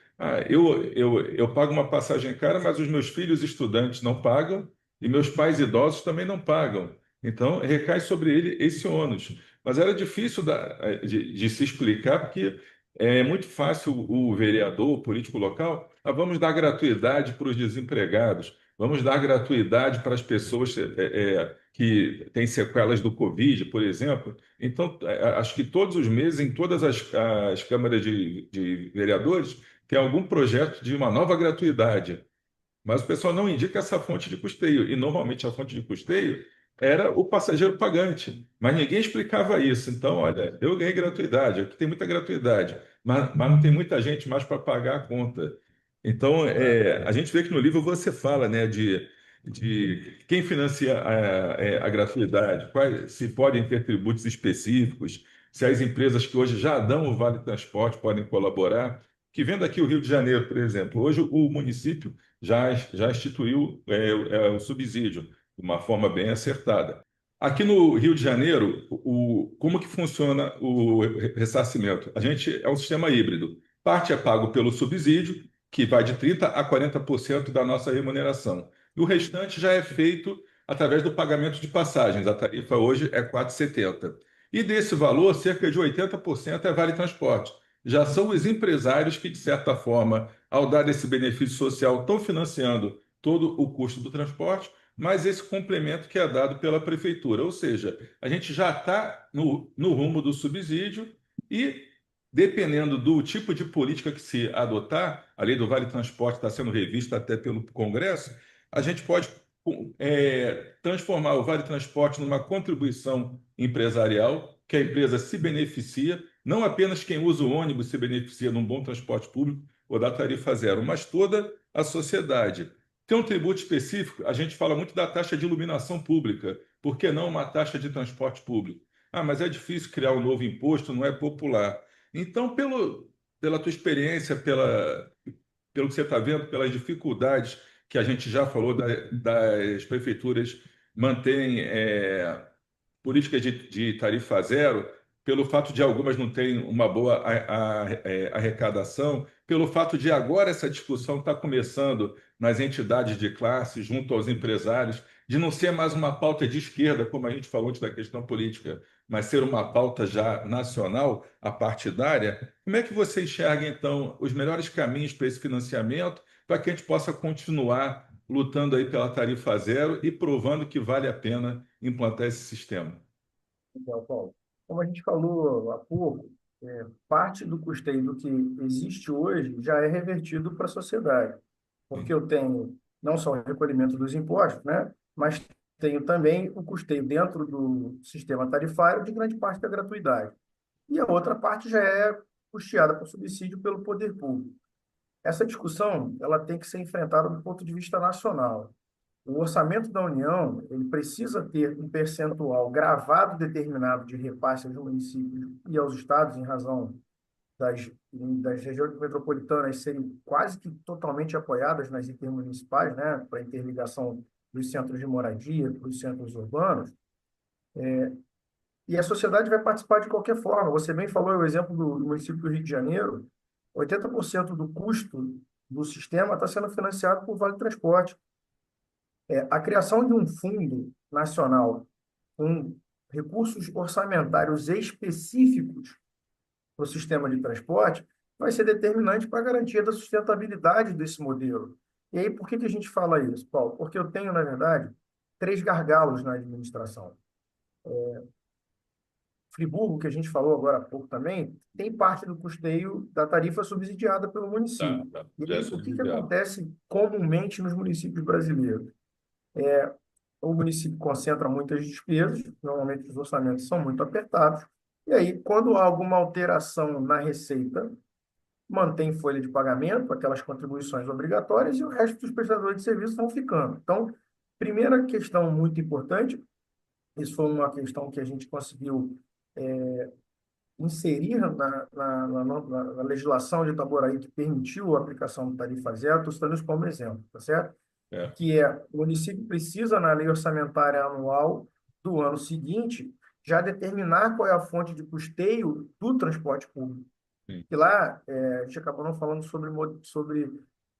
eu pago uma passagem cara, mas os meus filhos estudantes não pagam e meus pais idosos também não pagam. Então, recai sobre ele esse ônus. Mas era difícil de se explicar, porque é muito fácil o vereador, o político local, vamos dar gratuidade para os desempregados, vamos dar gratuidade para as pessoas que têm sequelas do Covid, por exemplo. Então, acho que todos os meses, em todas as câmaras de vereadores, tem algum projeto de uma nova gratuidade. Mas o pessoal não indica essa fonte de custeio. E normalmente a fonte de custeio era o passageiro pagante. Mas ninguém explicava isso. Então, olha, eu ganhei gratuidade, aqui tem muita gratuidade, mas não tem muita gente mais para pagar a conta. Então, a gente vê que no livro você fala, né, de quem financia a gratuidade, se podem ter tributos específicos, se as empresas que hoje já dão o Vale Transporte podem colaborar. Que vendo aqui o Rio de Janeiro, por exemplo, hoje o município já instituiu o subsídio de uma forma bem acertada. Aqui no Rio de Janeiro, como que funciona o ressarcimento? A gente é um sistema híbrido. Parte é pago pelo subsídio, que vai de 30% a 40% da nossa remuneração. E o restante já é feito através do pagamento de passagens. A tarifa hoje é 4,70. E desse valor, cerca de 80% é vale transporte. Já são os empresários que, de certa forma, ao dar esse benefício social, estão financiando todo o custo do transporte, mas esse complemento que é dado pela prefeitura. Ou seja, a gente já está no rumo do subsídio e, dependendo do tipo de política que se adotar, a lei do Vale Transporte está sendo revista até pelo Congresso, a gente pode transformar o Vale Transporte numa contribuição empresarial, que a empresa se beneficia, não apenas quem usa o ônibus se beneficia de um bom transporte público ou da tarifa zero, mas toda a sociedade. Tem um tributo específico, a gente fala muito da taxa de iluminação pública, por que não uma taxa de transporte público? Ah, mas é difícil criar um novo imposto, não é popular. Então, pela tua experiência, pelo que você está vendo, pelas dificuldades que a gente já falou das prefeituras manterem políticas de tarifa zero, pelo fato de algumas não terem uma boa arrecadação, pelo fato de agora essa discussão estar começando nas entidades de classe, junto aos empresários, de não ser mais uma pauta de esquerda, como a gente falou antes da questão política, mas ser uma pauta já nacional, partidária. Como é que você enxerga, então, os melhores caminhos para esse financiamento, para que a gente possa continuar lutando aí pela tarifa zero e provando que vale a pena implantar esse sistema? Então, Paulo, como a gente falou há pouco, parte do custeio do que existe hoje já é revertido para a sociedade, porque Sim. eu tenho não só o recolhimento dos impostos, né, mas tenho também o custeio dentro do sistema tarifário de grande parte da gratuidade. E a outra parte já é custeada por subsídio pelo poder público. Essa discussão ela tem que ser enfrentada do ponto de vista nacional. O orçamento da União, ele precisa ter um percentual gravado determinado de repasse aos municípios e aos estados, em razão das regiões metropolitanas serem quase que totalmente apoiadas nas intermunicipais, né, para a interligação dos centros de moradia, para os centros urbanos, e a sociedade vai participar de qualquer forma. Você bem falou o exemplo do município do Rio de Janeiro, 80% do custo do sistema está sendo financiado por Vale Transporte. A criação de um fundo nacional com recursos orçamentários específicos para o sistema de transporte vai ser determinante para a garantia da sustentabilidade desse modelo. E aí, por que que a gente fala isso, Paulo? Porque eu tenho, na verdade, três gargalos na administração. Friburgo, que a gente falou agora há pouco também, tem parte do custeio da tarifa subsidiada pelo Tá, município. tá. E Já é aí, o que que subsidiado. acontece comumente nos municípios brasileiros? O município concentra muitas despesas, normalmente os orçamentos são muito apertados, e aí, quando há alguma alteração na receita, mantém folha de pagamento, aquelas contribuições obrigatórias, e o resto dos prestadores de serviço vão ficando. Então, primeira questão muito importante, isso foi uma questão que a gente conseguiu inserir na legislação de Itaboraí, que permitiu a aplicação do tarifa zero, estou citando isso como exemplo, tá certo? É, Que é o município precisa, na lei orçamentária anual do ano seguinte, já determinar qual é a fonte de custeio do transporte público. sim. E lá, a gente acabou não falando sobre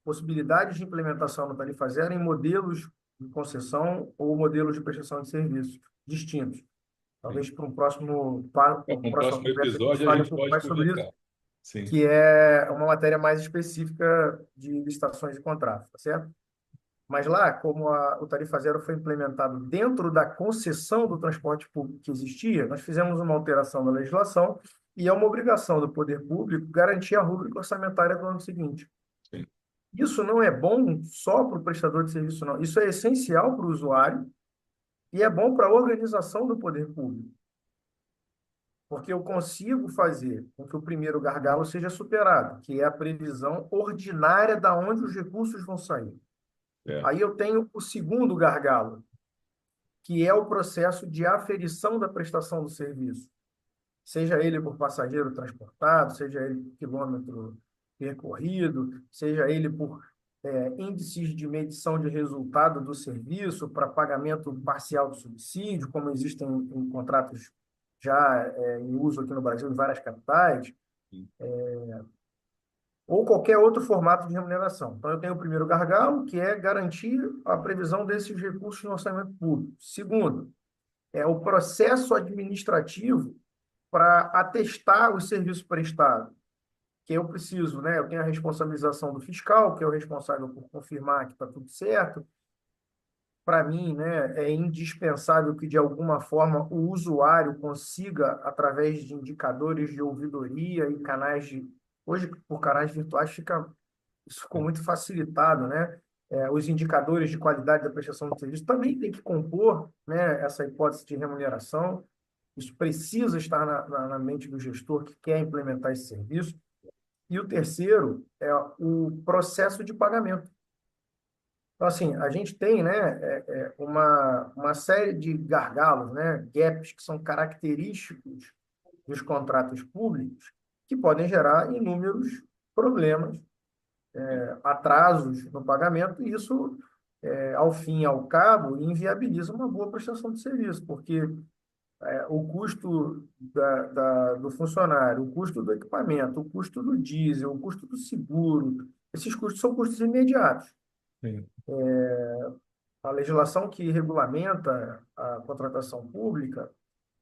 possibilidades de implementação da tarifa zero em modelos de concessão ou modelos de prestação de serviços distintos. Sim. Talvez para um próximo, Para uma um próxima próximo conversa a gente episódio a fale um gente pouco pode mais sobre isso, publicar. Sim, que é uma matéria mais específica de licitações e contratos, tá certo? Mas lá, como o Tarifa Zero foi implementado dentro da concessão do transporte público que existia, nós fizemos uma alteração da legislação e é uma obrigação do poder público garantir a rúbrica orçamentária do ano seguinte. sim. Isso não é bom só para o prestador de serviço, não. Isso é essencial para o usuário e é bom para a organização do poder público, porque eu consigo fazer com que o primeiro gargalo seja superado, que é a previsão ordinária da onde os recursos vão sair. É. Aí eu tenho o segundo gargalo, que é o processo de aferição da prestação do serviço, seja ele por passageiro transportado, seja ele por quilômetro percorrido, seja ele por índices de medição de resultado do serviço para pagamento parcial do subsídio, como existem em contratos já em uso aqui no Brasil, em várias capitais, Sim. ou qualquer outro formato de remuneração. Então, eu tenho o primeiro gargalo, que é garantir a previsão desses recursos no orçamento público. Segundo, é o processo administrativo para atestar os serviços prestados, que eu preciso, né? Eu tenho a responsabilização do fiscal, que é o responsável por confirmar que está tudo certo. Para mim, né, é indispensável que, de alguma forma, o usuário consiga, através de indicadores de ouvidoria e canais de... Hoje, por canais virtuais, isso ficou muito facilitado, né? Os indicadores de qualidade da prestação de serviço também tem que compor, né, essa hipótese de remuneração. Isso precisa estar na mente do gestor que quer implementar esse serviço. E o terceiro é o processo de pagamento. Então, assim, a gente tem, né, uma série de gargalos, né, gaps, que são característicos dos contratos públicos, que podem gerar inúmeros problemas, atrasos no pagamento, e isso, ao fim e ao cabo, inviabiliza uma boa prestação de serviço, porque o custo do funcionário, o custo do equipamento, o custo do diesel, o custo do seguro, esses custos são custos imediatos. Sim. A legislação que regulamenta a contratação pública,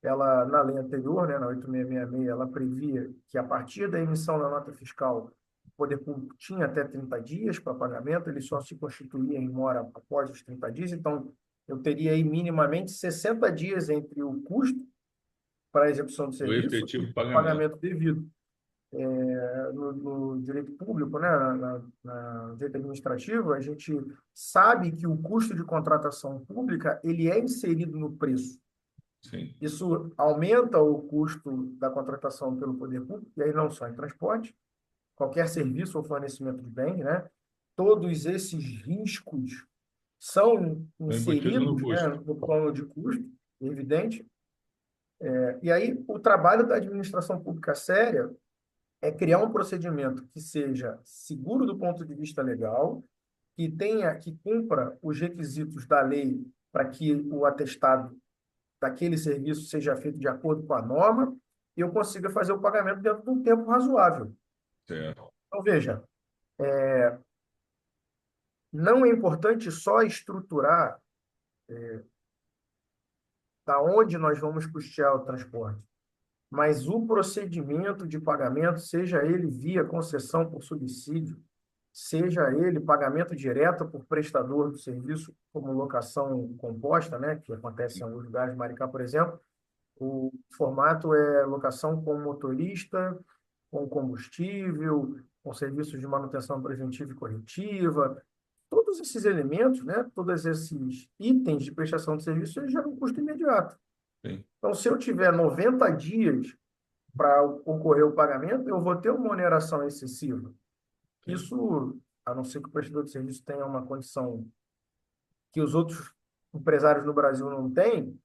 ela, na lei anterior, né, na 8666, ela previa que, a partir da emissão da nota fiscal, o poder público tinha até 30 dias para pagamento, ele só se constituía em mora após os 30 dias, então eu teria aí minimamente 60 dias entre o custo para a execução do O serviço e efetivo o pagamento. pagamento devido. No direito público, né, no direito administrativo, a gente sabe que o custo de contratação pública ele é inserido no preço. Sim. Isso aumenta o custo da contratação pelo poder público, e aí não só em transporte, qualquer serviço ou fornecimento de bens, né? Todos esses riscos são Está embutido no inseridos, né, custo. no plano de custo, evidente. E aí o trabalho da administração pública séria é criar um procedimento que seja seguro do ponto de vista legal, que cumpra os requisitos da lei para que o atestado daquele serviço seja feito de acordo com a norma e eu consiga fazer o pagamento dentro de um tempo razoável. Certo. Então, veja, não é importante só estruturar da onde nós vamos custear o transporte, mas o procedimento de pagamento, seja ele via concessão por subsídio, seja ele pagamento direto por prestador do serviço, como locação composta, né, que acontece em alguns lugares, Maricá, por exemplo. O formato é locação com motorista, com combustível, com serviços de manutenção preventiva e corretiva. Todos esses elementos, né, todos esses itens de prestação de serviço, eles geram um custo imediato. sim, Então, se eu tiver 90 dias para ocorrer o pagamento, eu vou ter uma oneração excessiva. sim, Isso, a não ser que o prestador de serviço tenha uma condição que os outros empresários no Brasil não têm,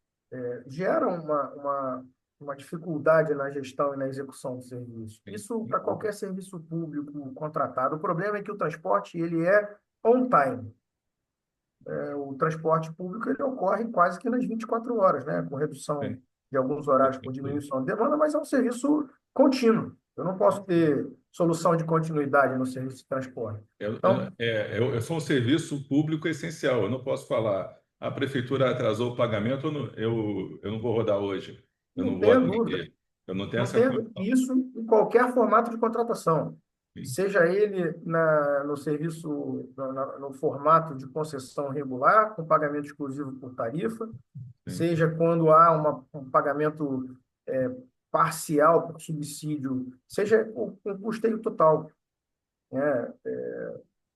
gera uma dificuldade na gestão e na execução do serviço. sim, Isso sem para dúvida. qualquer serviço público contratado. O problema é que o transporte ele é on time. O transporte público ele ocorre quase que nas 24 horas, né? Com redução Sim, de alguns horários por perfeito. diminuição de demanda, mas é um serviço contínuo. Eu não posso ter solução de continuidade no serviço de transporte. Então, Eu sou um serviço público essencial. Eu não posso falar, a prefeitura atrasou o pagamento, eu não vou rodar hoje, eu não não vou tenha dúvida. atender. Eu não tenho Não essa tem condição. isso em qualquer formato de contratação, Sim, seja ele no serviço, no formato de concessão regular, com pagamento exclusivo por tarifa, sim. seja quando há um pagamento é, parcial por subsídio, seja o custeio total, né?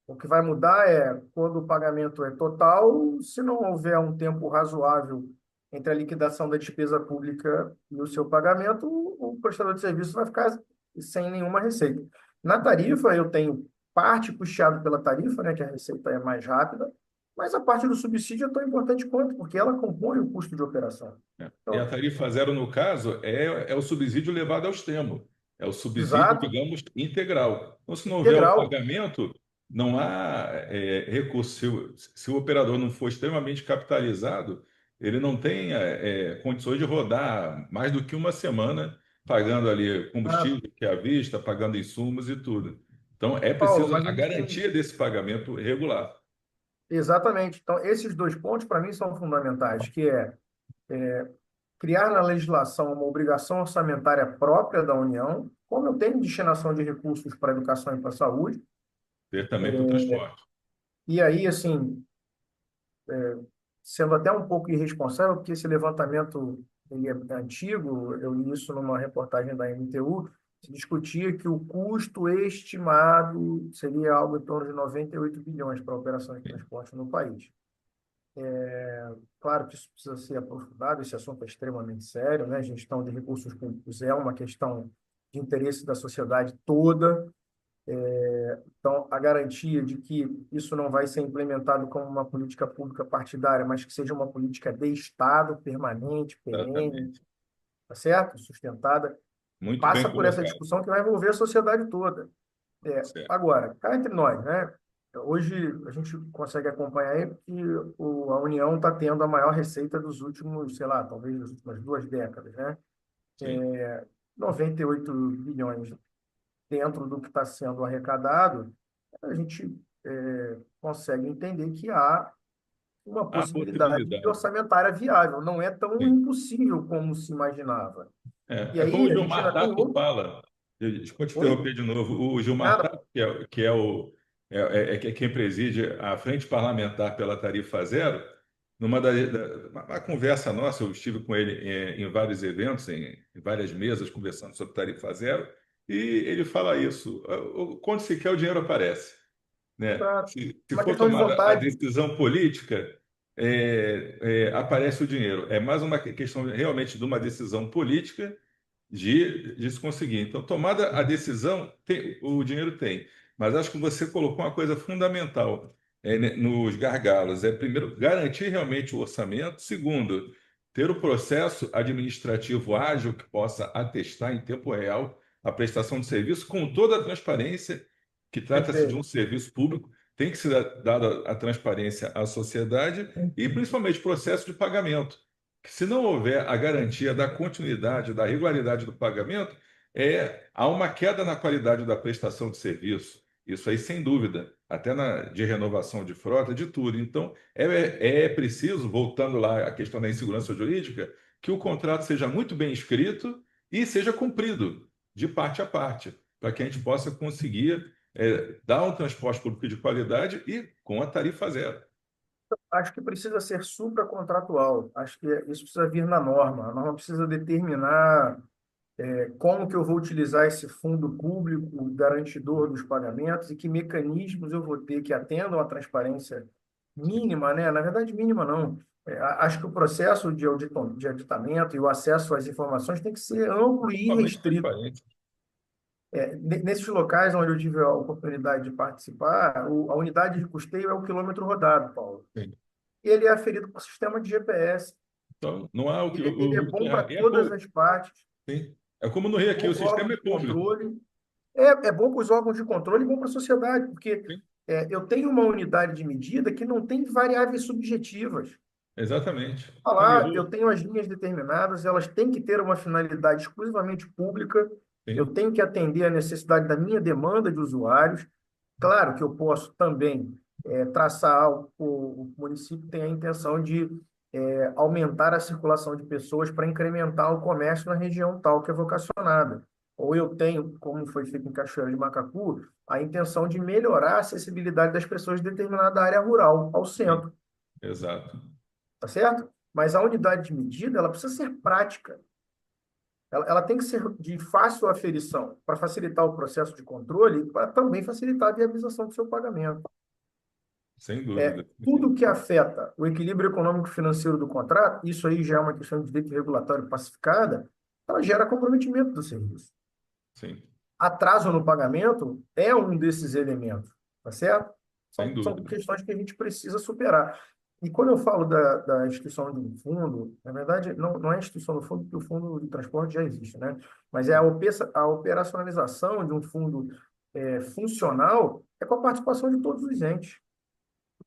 O que vai mudar é quando o pagamento é total, se não houver um tempo razoável entre a liquidação da despesa pública e o seu pagamento, o prestador de serviço vai ficar sem nenhuma receita. Na tarifa, eu tenho parte custeada pela tarifa, né, que a receita é mais rápida, mas a parte do subsídio é tão importante quanto, porque ela compõe o custo de operação. E a Então, tarifa zero, no caso, é o subsídio levado ao extremo. É o subsídio, exato, digamos, integral. Então, se não houver o integral. pagamento, não há recurso. Se o operador não for extremamente capitalizado, ele não tem condições de rodar mais do que uma semana pagando ali Exato. combustível que é à vista, pagando insumos e tudo. Então, é Paulo, preciso mas a a gente tem. garantia desse pagamento regular. Exatamente. Então, esses dois pontos, para mim, são fundamentais, que é criar na legislação uma obrigação orçamentária própria da União, como eu tenho destinação de recursos para a educação e para a saúde, Ter também para o transporte. e aí, assim, sendo até um pouco irresponsável, porque esse levantamento ele é antigo, eu li isso numa reportagem da MTU, se discutia que o custo estimado seria algo em torno de 98 bilhões para a operação de transporte no país. Claro que isso precisa ser aprofundado, esse assunto é extremamente sério, né? A gestão de recursos públicos é uma questão de interesse da sociedade toda. Então, a garantia de que isso não vai ser implementado como uma política pública partidária, mas que seja uma política de Estado permanente, perene, Exatamente. tá certo? Sustentada, Muito passa bem por essa colocado. discussão que vai envolver a sociedade toda. Certo. Agora, cá entre nós, né? Hoje a gente consegue acompanhar aí que a União está tendo a maior receita dos últimos, sei lá, talvez das últimas 2 décadas, né? Sim. 98 bilhões dentro do que está sendo arrecadado, a gente consegue entender que há uma Há possibilidade de possibilidade. orçamentária viável, não é tão Sim. impossível como se imaginava. E Como aí o a gente Gilmar ainda tem Tato outro. fala, desculpa te Oi? interromper de novo, o Gilmar Nada, Tato, que é quem preside a Frente Parlamentar pela Tarifa Zero, uma conversa nossa, eu estive com ele em vários eventos, em várias mesas, conversando sobre Tarifa Zero, e ele fala isso, quando se quer o dinheiro aparece, né? tá, Se uma for questão de tomada a vontade. decisão política, aparece o dinheiro. É mais uma questão realmente de uma decisão política de se conseguir. Então, tomada a decisão, o dinheiro tem. Mas acho que você colocou uma coisa fundamental né, nos gargalos. Primeiro, garantir realmente o orçamento. Segundo, ter o processo administrativo ágil que possa atestar em tempo real a prestação de serviço com toda a transparência, que trata-se de um Perfeito. serviço público, tem que ser dada a transparência à sociedade e principalmente processo de pagamento que se não houver a garantia da continuidade, da regularidade do pagamento, há uma queda na qualidade da prestação de serviço. Isso aí, sem dúvida, até de renovação de frota, de tudo. Então, é preciso, voltando lá à questão da insegurança jurídica, que o contrato seja muito bem escrito e seja cumprido de parte a parte, para que a gente possa conseguir dar um transporte público de qualidade e com a tarifa zero. Acho que precisa ser supracontratual. Acho que isso precisa vir na norma. A norma precisa determinar como que eu vou utilizar esse fundo público garantidor dos pagamentos e que mecanismos eu vou ter que atendam à transparência mínima, né? Na verdade, mínima não. Acho que o processo de auditamento e o acesso às informações tem que ser amplo e Totalmente irrestrito. transparente. Nesses locais onde eu tive a oportunidade de participar, a unidade de custeio é o quilômetro rodado, Paulo. Sim. Ele é aferido por sistema de GPS. Então, não há o que. Ele é O que bom para é, todas as partes. sim. É como no Rio aqui, o Os sistema órgãos é de público. controle. É bom para os órgãos de controle e bom para a sociedade, porque Sim. eu tenho uma unidade de medida que não tem variáveis subjetivas. Exatamente. Falar, eu Caminhou. tenho as linhas determinadas, elas têm que ter uma finalidade exclusivamente pública, eu Sim, tenho que atender a necessidade da minha demanda de usuários. Claro que eu posso também traçar, o município tem a intenção de aumentar a circulação de pessoas para incrementar o comércio na região tal que é vocacionada. Ou eu tenho, como foi feito em Cachoeira de Macacu, a intenção de melhorar a acessibilidade das pessoas de determinada área rural ao sim, centro, exato. tá certo? Mas a unidade de medida, ela precisa ser prática. Ela tem que ser de fácil aferição, para facilitar o processo de controle e para também facilitar a viabilização do seu pagamento. Sem dúvida. Tudo que afeta o equilíbrio econômico-financeiro do contrato, isso aí já é uma questão de direito regulatório pacificada, ela gera comprometimento do serviço. Sim, Atraso no pagamento é um desses elementos, tá certo? sem São dúvida. questões que a gente precisa superar. E quando eu falo da instituição de um fundo, na verdade, não é a instituição do fundo, porque o fundo de transporte já existe, né? Mas é a operacionalização de um fundo funcional é com a participação de todos os entes.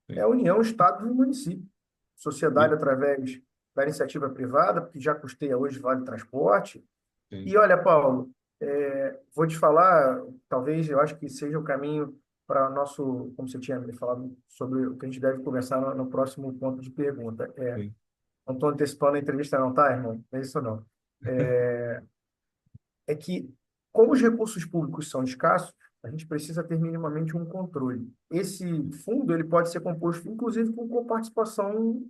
É Sim. a União, Estado e município. Sociedade E- através da iniciativa privada, porque já custeia hoje Vale Transporte. E sim, olha, Paulo, vou te falar, talvez eu acho que seja o caminho para nosso, como você tinha me falado, sobre o que a gente deve conversar no próximo ponto de pergunta. sim. Não estou antecipando a entrevista, não, tá, irmão? Não é isso não. É que, como os recursos públicos são escassos, a gente precisa ter minimamente um controle. Esse fundo ele pode ser composto, inclusive, com coparticipação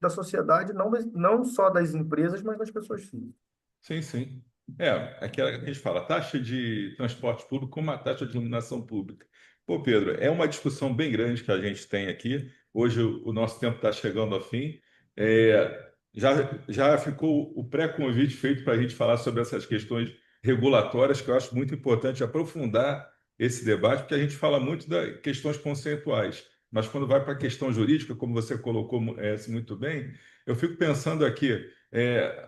da sociedade, não só das empresas, mas das pessoas físicas. Sim, sim. É, aquela que a gente fala, taxa de transporte público como a taxa de iluminação pública. Pô, Pedro, é uma discussão bem grande que a gente tem aqui. Hoje o nosso tempo está chegando ao fim. Já ficou o pré-convite feito para a gente falar sobre essas questões regulatórias, que eu acho muito importante aprofundar esse debate, porque a gente fala muito das questões conceituais, mas quando vai para a questão jurídica, como você colocou muito bem, eu fico pensando aqui.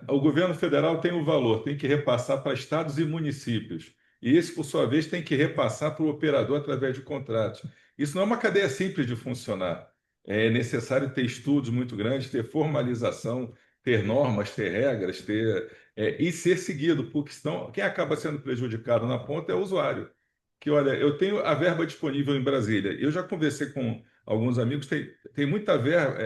O governo federal tem o valor, tem que repassar para estados e municípios. E esse, por sua vez, tem que repassar para o operador através de contratos. Isso não é uma cadeia simples de funcionar. É necessário ter estudos muito grandes, ter formalização, ter normas, ter regras, e ser seguido, porque senão quem acaba sendo prejudicado na ponta é o usuário. Que, olha, eu tenho a verba disponível em Brasília. Eu já conversei com alguns amigos, tem muita verba,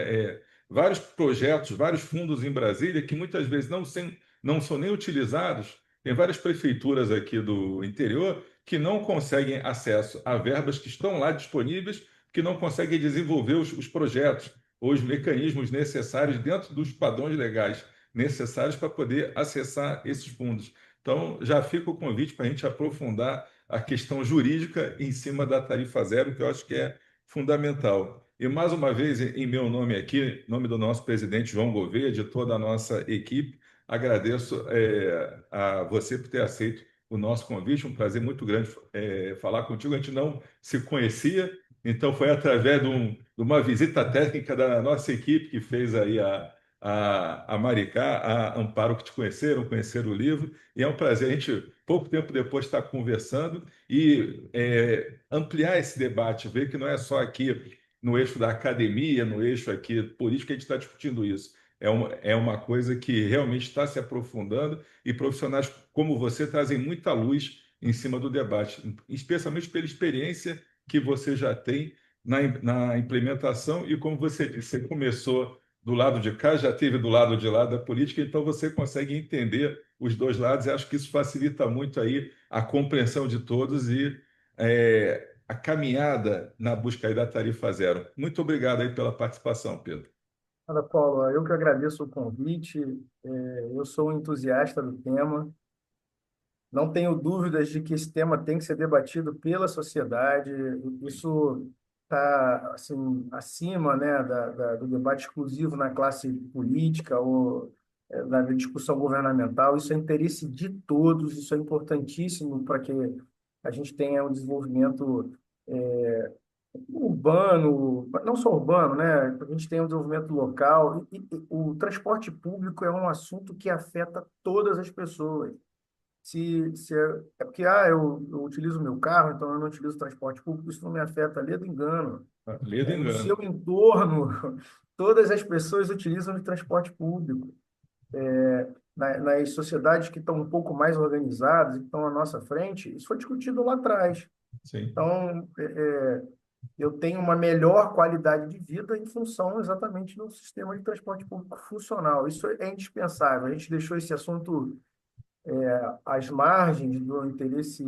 vários projetos, vários fundos em Brasília que muitas vezes não são nem utilizados. Tem várias prefeituras aqui do interior que não conseguem acesso a verbas que estão lá disponíveis, que não conseguem desenvolver os projetos ou os mecanismos necessários dentro dos padrões legais necessários para poder acessar esses fundos. Então, já fica o convite para a gente aprofundar a questão jurídica em cima da tarifa zero, que eu acho que é fundamental. E mais uma vez, em meu nome aqui, em nome do nosso presidente João Gouveia, de toda a nossa equipe, agradeço a você por ter aceito o nosso convite. Um prazer muito grande falar contigo. A gente não se conhecia, então foi através de uma visita técnica da nossa equipe que fez aí a Maricá, a Amparo, que te conheceram o livro, e é um prazer a gente, pouco tempo depois, estar conversando e ampliar esse debate, ver que não é só aqui no eixo da academia, no eixo aqui político, que a gente está discutindo isso. É uma coisa que realmente está se aprofundando e profissionais como você trazem muita luz em cima do debate, especialmente pela experiência que você já tem na implementação e, como você disse, você começou do lado de cá, já teve do lado de lá da política, então você consegue entender os dois lados e acho que isso facilita muito aí a compreensão de todos e a caminhada na busca aí da tarifa zero. Muito obrigado aí pela participação, Pedro. Fala, Paulo, eu que agradeço o convite. Eu sou um entusiasta do tema. Não tenho dúvidas de que esse tema tem que ser debatido pela sociedade. Isso está assim, acima, né, do debate exclusivo na classe política ou da discussão governamental. Isso é interesse de todos, isso é importantíssimo para que a gente tenha um desenvolvimento urbano, não só urbano, né? A gente tem um desenvolvimento local. E o transporte público é um assunto que afeta todas as pessoas. É porque eu utilizo meu carro, então eu não utilizo transporte público, isso não me afeta, lê do engano. Lê do No seu engano. entorno, todas as pessoas utilizam o transporte público. Nas sociedades que estão um pouco mais organizadas, que estão à nossa frente, isso foi discutido lá atrás. Sim, Então, eu tenho uma melhor qualidade de vida em função exatamente do sistema de transporte público funcional. Isso é indispensável. A gente deixou esse assunto às margens do interesse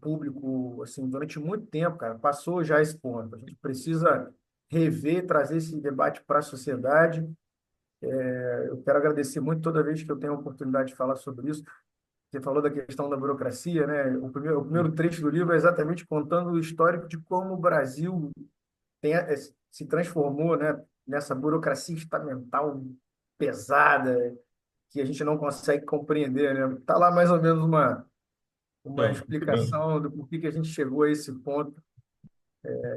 público assim, durante muito tempo, cara. Passou já esse ponto. A gente precisa rever, trazer esse debate para a sociedade. Eu quero agradecer muito toda vez que eu tenho a oportunidade de falar sobre isso. Você falou da questão da burocracia, né? O primeiro trecho do livro é exatamente contando o histórico de como o Brasil se transformou, né, nessa burocracia estamental pesada que a gente não consegue compreender, né? Tá lá mais ou menos uma então, explicação do porquê que a gente chegou a esse ponto.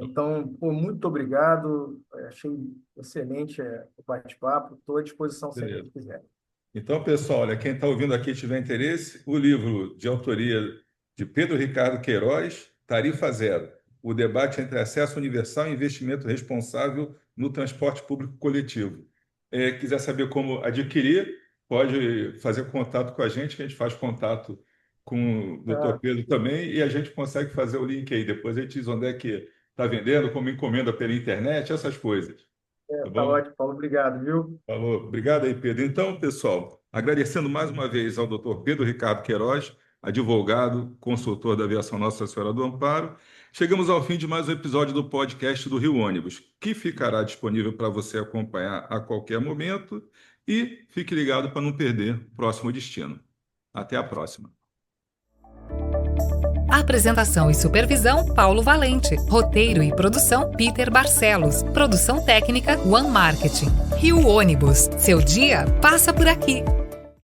Então, pô, muito obrigado. Achei excelente o bate-papo. Estou à disposição sempre beleza. que quiser. Então, pessoal, olha, quem está ouvindo aqui tiver interesse, o livro de autoria de Pedro Ricardo Queiroz, Tarifa Zero, o debate entre acesso universal e investimento responsável no transporte público coletivo. Quiser saber como adquirir, pode fazer contato com a gente faz contato com o Dr. Tá, Pedro também, e a gente consegue fazer o link aí. Depois a gente diz onde é que está vendendo, como encomenda pela internet, essas coisas. Tá tá bom? ótimo, Paulo. Obrigado, viu? Falou. Obrigado aí, Pedro. Então, pessoal, agradecendo mais uma vez ao Dr. Pedro Ricardo Queiroz, advogado, consultor da Aviação Nossa Senhora do Amparo, chegamos ao fim de mais um episódio do podcast do Rio Ônibus, que ficará disponível para você acompanhar a qualquer momento e fique ligado para não perder o próximo destino. Até a próxima. Apresentação e supervisão, Paulo Valente. Roteiro e produção, Peter Barcelos. Produção técnica, One Marketing. Rio Ônibus. Seu dia passa por aqui.